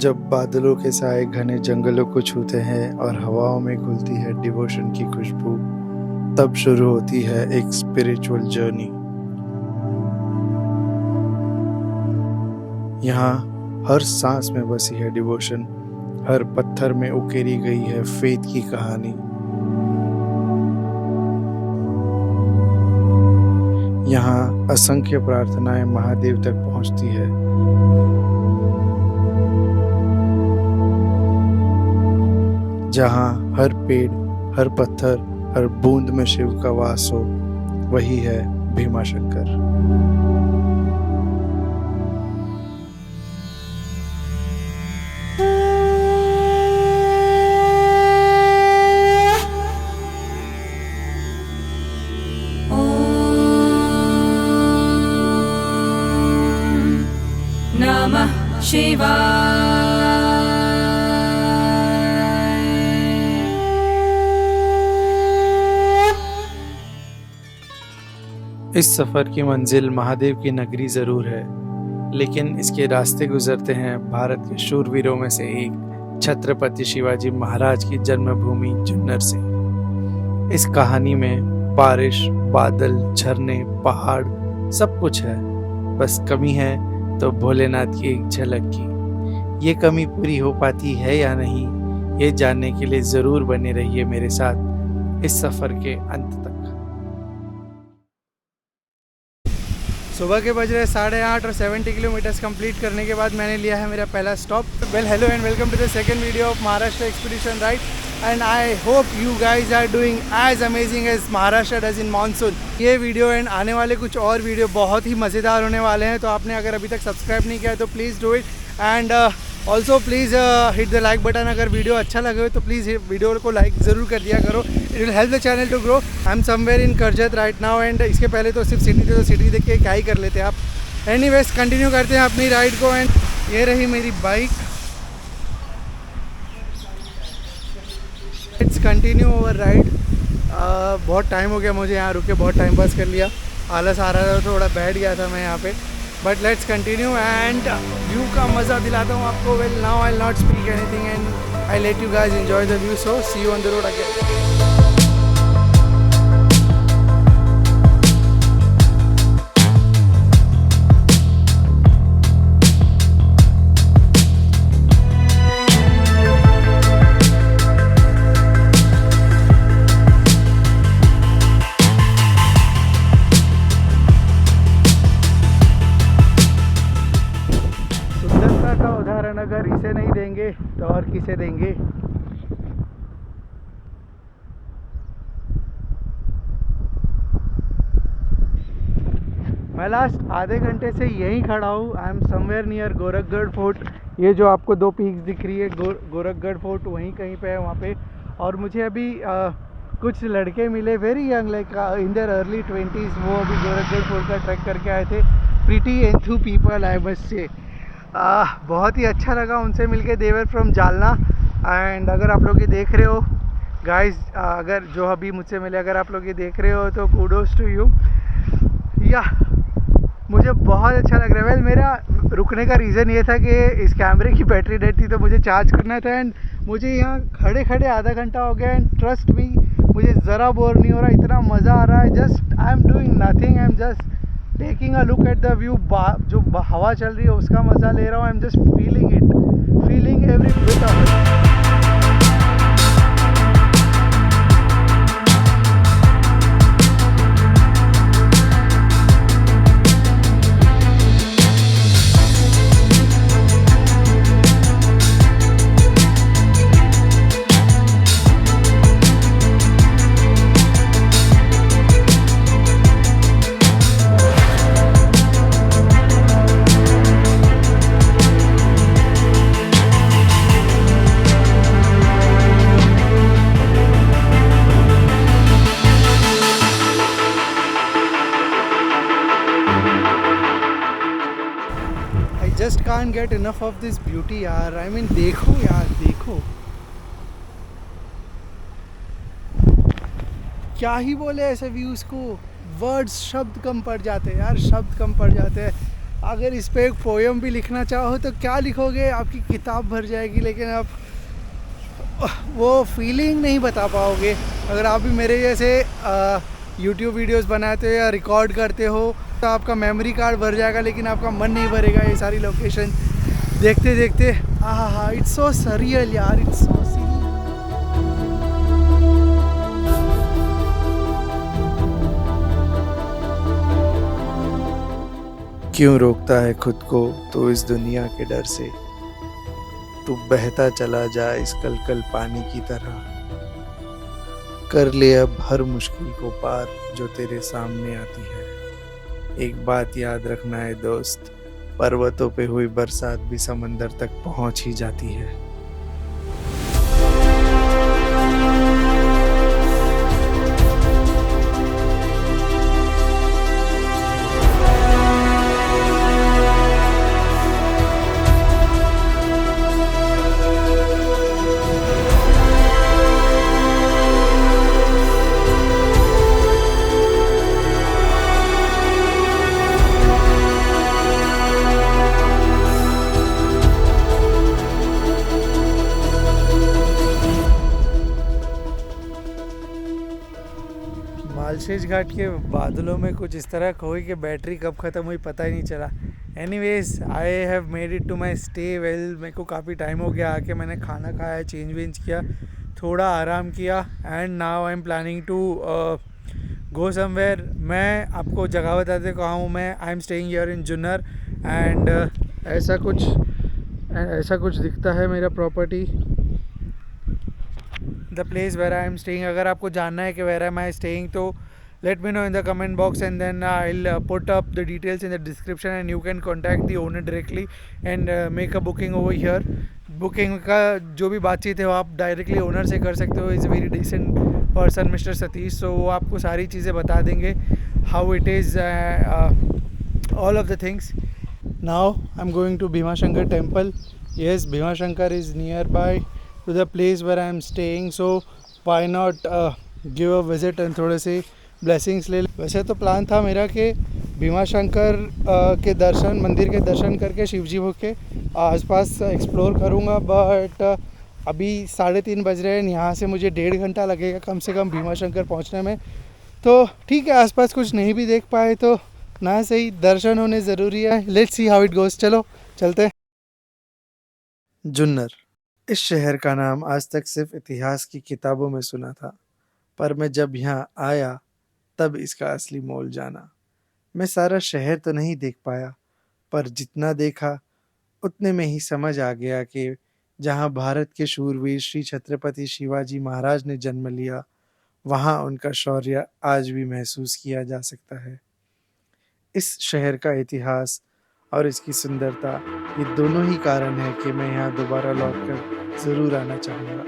जब बादलों के साए घने जंगलों को छूते हैं और हवाओं में घुलती है डिवोशन की खुशबू, तब शुरू होती है एक स्पिरिचुअल जर्नी। यहाँ हर सांस में बसी है डिवोशन, हर पत्थर में उकेरी गई है फेथ की कहानी। यहाँ असंख्य प्रार्थनाएं महादेव तक पहुंचती है। जहाँ हर पेड़, हर पत्थर, हर बूंद में शिव का वास हो, वही है भीमाशंकर। नमः शिवाय। इस सफ़र की मंजिल महादेव की नगरी ज़रूर है, लेकिन इसके रास्ते गुजरते हैं भारत के शूरवीरों में से एक छत्रपति शिवाजी महाराज की जन्मभूमि जुन्नर से। इस कहानी में बारिश, बादल, झरने, पहाड़ सब कुछ है। बस कमी है तो भोलेनाथ की एक झलक की। ये कमी पूरी हो पाती है या नहीं, ये जानने के लिए ज़रूर बने रहिए मेरे साथ इस सफ़र के अंत तक। सुबह के बज रहे 8:30 और 70 किलोमीटर्स कंप्लीट करने के बाद मैंने लिया है मेरा पहला stop. Well, hello and welcome to the second video of Maharashtra expedition ride, and I hope you guys are doing as amazing as Maharashtra does in monsoon. ये वीडियो एंड आने वाले कुछ और वीडियो बहुत ही मज़ेदार होने वाले हैं, तो आपने अगर अभी तक सब्सक्राइब नहीं किया है तो please do it, and also please hit the like button. अगर वीडियो अच्छा लगे हो तो प्लीज़ वीडियो को लाइक ज़रूर कर दिया करो। It will help the channel to grow. I am somewhere in Karjat right now, and इसके पहले तो सिर्फ सिटी थी, तो सिटी देख के क्या ही कर लेते आप। एनीवेज, कंटिन्यू करते हैं अपनी राइड को। एंड ये रही मेरी bike. It's continue over ride. बहुत टाइम हो गया मुझे यहाँ रुके, बहुत टाइम पास कर लिया, आलस आ रहा था, थोड़ा बैठ गया था मैं यहाँ पे। But let's continue and view का मज़ा दिलाता हूँ आपको। Well, now I will not speak anything and I let you guys enjoy the view. So see you on the road again. अगर इसे नहीं देंगे तो और किसे देंगे। मैं लास्ट आधे घंटे से यहीं खड़ा हूँ। I am somewhere near Gorakhgarh fort. ये जो आपको दो पीक्स दिख रही है, गोरखगढ़ फोर्ट वहीं कहीं पे है वहाँ पे। और मुझे अभी कुछ लड़के मिले, very young, like in their early 20s। वो अभी गोरखगढ़ फोर्ट का ट्रैक करके आए थे। Pretty enthu people, I must say. बहुत ही अच्छा लगा उनसे मिलके। दे वर फ्रॉम जालना। एंड अगर आप लोग ये देख रहे हो गाइस, अगर जो अभी मुझसे मिले, अगर आप लोग ये देख रहे हो तो कूडोज टू यू। या मुझे बहुत अच्छा लग रहा है। वेल, मेरा रुकने का रीज़न ये था कि इस कैमरे की बैटरी डेड थी, तो मुझे चार्ज करना था। एंड मुझे यहाँ खड़े खड़े आधा घंटा हो गया, एंड ट्रस्ट मी, मुझे ज़रा बोर नहीं हो रहा, इतना मज़ा आ रहा है। Just I am doing nothing, I am just taking a look at the view. जो हवा चल रही है उसका मज़ा ले रहा हूँ। I am just feeling it, feeling every bit of it. Just can't get enough of this beauty यार। आई मीन देखो यार, देखो क्या ही बोले ऐसे व्यूज़ को। वर्ड्स, शब्द कम पड़ जाते हैं यार, शब्द कम पड़ जाते हैं। अगर इस पे एक पोएम भी लिखना चाहो तो क्या लिखोगे, आपकी किताब भर जाएगी, लेकिन आप वो फीलिंग नहीं बता पाओगे। अगर आप भी मेरे जैसे यूट्यूब वीडियोस बनाते हो या रिकॉर्ड करते हो तो आपका मेमोरी कार्ड भर जाएगा, लेकिन आपका मन नहीं भरेगा ये सारी लोकेशन देखते देखते। हाँ, इट्स सो सरियल यार, इट्स सो सरियल। क्यों रोकता है खुद को तो इस दुनिया के डर से, तू बहता चला जा इस कलकल पानी की तरह। कर ले अब हर मुश्किल को पार जो तेरे सामने आती है। एक बात याद रखना है दोस्त, पर्वतों पे हुई बरसात भी समंदर तक पहुंच ही जाती है। मालशेज घाट के बादलों में कुछ इस तरह खोई कि बैटरी कब ख़त्म हुई पता ही नहीं चला। Anyways I have made it to my stay well. मेरे को काफ़ी टाइम हो गया आके, मैंने खाना खाया, चेंज वेंज किया, थोड़ा आराम किया, and now I am planning to go somewhere. मैं आपको जगह बताते कहाँ हूँ मैं। I am staying here in Junnar and ऐसा कुछ दिखता है मेरा property, the place where I am staying. अगर आपको जानना है कि वेर एम आई स्टेइंग तो let me know in the comment box, and then I'll put up the details in the description and you can contact the owner directly and make a booking over here. Booking का जो भी बातचीत है वो आप directly owner से कर सकते हो। Is a very decent person mister Satish, so वो आपको सारी चीज़ें बता देंगे, how it is all of the things. Now I am going to Bhimashankar temple. Yes, Bhimashankar is nearby to the place where I am staying, so why not give a visit and थोड़े से blessings ले। वैसे तो plan था मेरा कि भीमा शंकर के दर्शन, मंदिर के दर्शन करके शिवजी के आसपास एक्सप्लोर करूँगा, बट अभी 3:30 बज रहे हैं। यहाँ से मुझे 1.5 घंटा लगेगा कम से कम भीमा शंकर पहुँचने में। तो ठीक है, आसपास कुछ नहीं भी देख पाए तो ना सही, दर्शन होने ज़रूरी है। Let's see how it goes. चलो चलते। जुन्नर, इस शहर का नाम आज तक सिर्फ इतिहास की किताबों में सुना था, पर मैं जब यहाँ आया तब इसका असली मोल जाना। मैं सारा शहर तो नहीं देख पाया, पर जितना देखा उतने में ही समझ आ गया कि जहाँ भारत के शूरवीर श्री छत्रपति शिवाजी महाराज ने जन्म लिया, वहाँ उनका शौर्य आज भी महसूस किया जा सकता है। इस शहर का इतिहास और इसकी सुंदरता, ये दोनों ही कारण है कि मैं यहाँ दोबारा लौटकर ज़रूर आना चाहूँगा।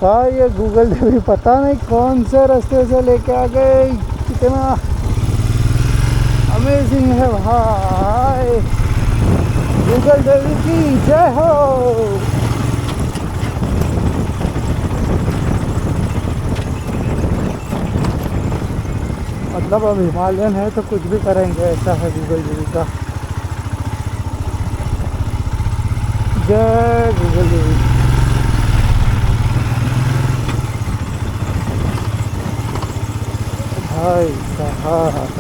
हाँ, ये गूगल ने भी पता नहीं कौन से रास्ते से लेके आ गए। कितना अमेजिंग है भाई, गूगल देवी की जय हो। मतलब अब हिमालयन है तो कुछ भी करेंगे, ऐसा है गूगल देवी का। जय गूगल देवी। भाई साहब,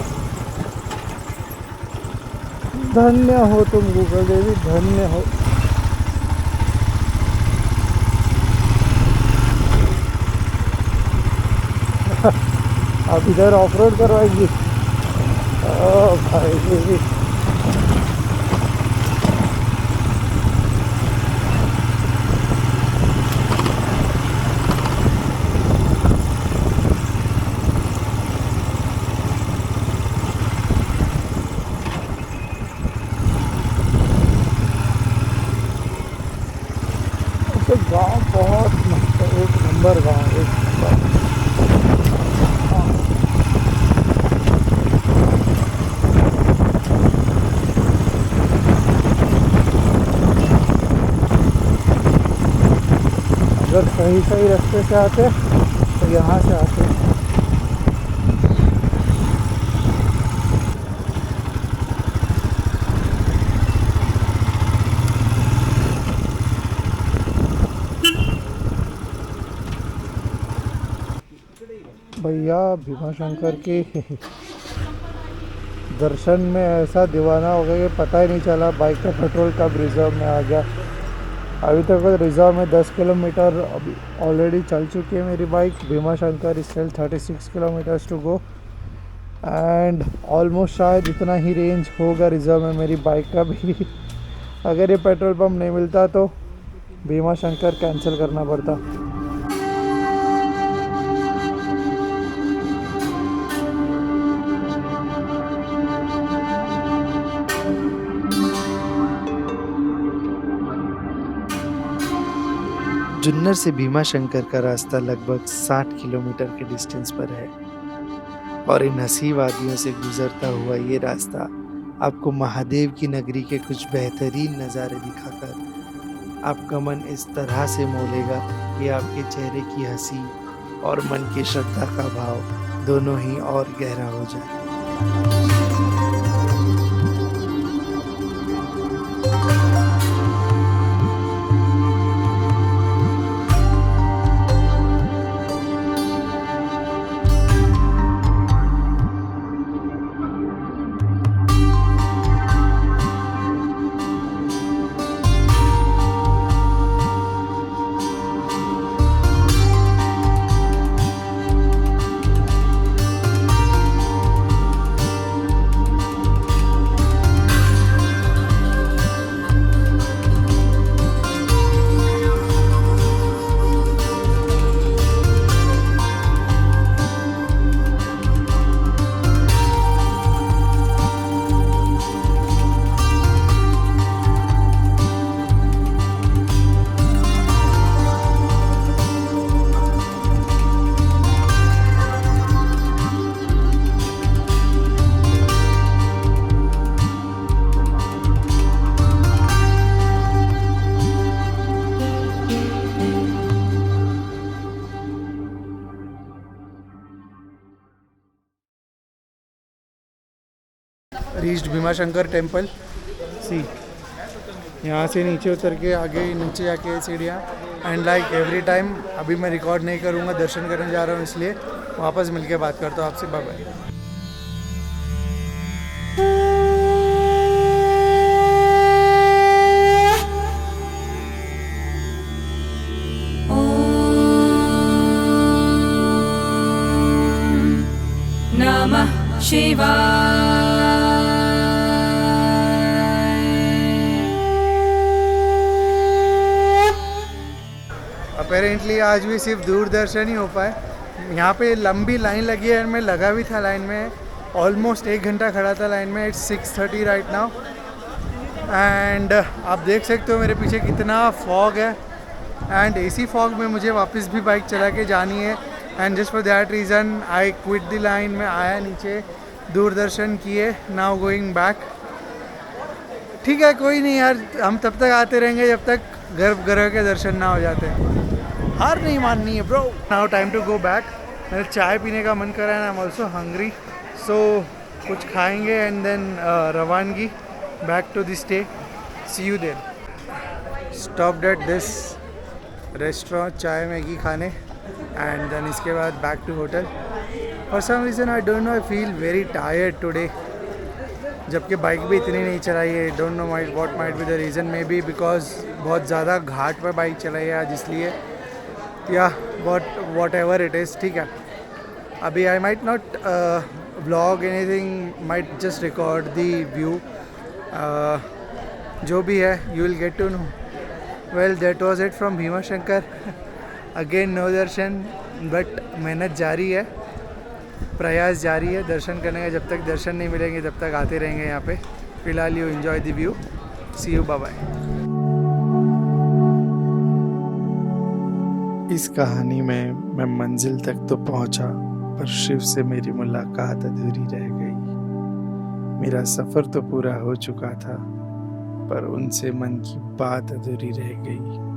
धन्य हो तुम गूगल देवी, धन्य हो। अब इधर ऑफ रोड करवाएंगी। ओ भाई, गांव बहुत मस्त है, एक नंबर गांव, एक नंबर। अगर सही सही रास्ते से आते तो यहाँ से आते। भैया भीमाशंकर के दर्शन में ऐसा दीवाना हो गया कि पता ही नहीं चला बाइक का पेट्रोल कब रिजर्व में आ गया। अभी तक रिजर्व में 10 किलोमीटर अभी ऑलरेडी चल चुकी है मेरी bike. Bhimashankar is still 36 kilometres to go and almost शायद इतना ही रेंज होगा रिजर्व में मेरी बाइक का भी। अगर ये पेट्रोल पंप नहीं मिलता तो भीमाशंकर कैंसिल करना पड़ता। जुन्नर से भीमाशंकर का रास्ता लगभग 60 किलोमीटर के डिस्टेंस पर है और इन हंसी वादियों से गुजरता हुआ ये रास्ता आपको महादेव की नगरी के कुछ बेहतरीन नज़ारे दिखाकर आपका मन इस तरह से मोलेगा कि आपके चेहरे की हंसी और मन की श्रद्धा का भाव दोनों ही और गहरा हो जाए। Reached Bhimashankar temple. सी यहाँ से नीचे उतर के आगे नीचे जाके सीढ़ियाँ एंड लाइक एवरी टाइम अभी मैं रिकॉर्ड नहीं करूँगा, दर्शन करने जा रहा हूँ इसलिए वापस मिलके बात करता हूँ आपसे। Bye bye. नमः शिवाय। अपेरेंटली आज भी सिर्फ दूरदर्शन ही हो पाए। यहाँ पे लंबी लाइन लगी है, मैं लगा भी था लाइन में, ऑलमोस्ट 1 घंटा खड़ा था लाइन में। इट्स 6:30 राइट नाउ एंड आप देख सकते हो मेरे पीछे कितना फॉग है एंड इसी फॉग में मुझे वापस भी बाइक चला के जानी है and just for that reason I quit the line. में आया नीचे, दूरदर्शन किए, नाउ गोइंग बैक। ठीक है, कोई नहीं यार, हम तब तक आते रहेंगे जब तक गर्भगृह के दर्शन ना हो जाते हैं। हार नहीं माननी है bro. Now time to go back. मेरे चाय पीने का मन कर रहा है, I am also hungry, so कुछ खाएंगे एंड देन रवानगी back to the stay. See you there. Stopped at this restaurant चाय मैगी खाने एंड देन इसके बाद back to hotel. For some reason I don't know, I feel very tired today, जबकि bike भी इतनी नहीं चलाई है. Don't know what might be the reason, may be because बहुत ज़्यादा घाट पर बाइक चलाई है आज, इसलिए या वॉट एवर इट इज़. ठीक है, अभी I might not vlog anything, might just record the view. जो भी है you will get to know. Well that was it from Bhimashankar. Again no दर्शन, बट मेहनत जारी है, प्रयास जारी है दर्शन करने का. जब तक दर्शन नहीं मिलेंगे तब तक आते रहेंगे यहाँ पे. फिलहाल you enjoy the view. See you, bye bye. इस कहानी में मैं मंजिल तक तो पहुंचा, पर शिव से मेरी मुलाकात अधूरी रह गई. मेरा सफ़र तो पूरा हो चुका था, पर उनसे मन की बात अधूरी रह गई.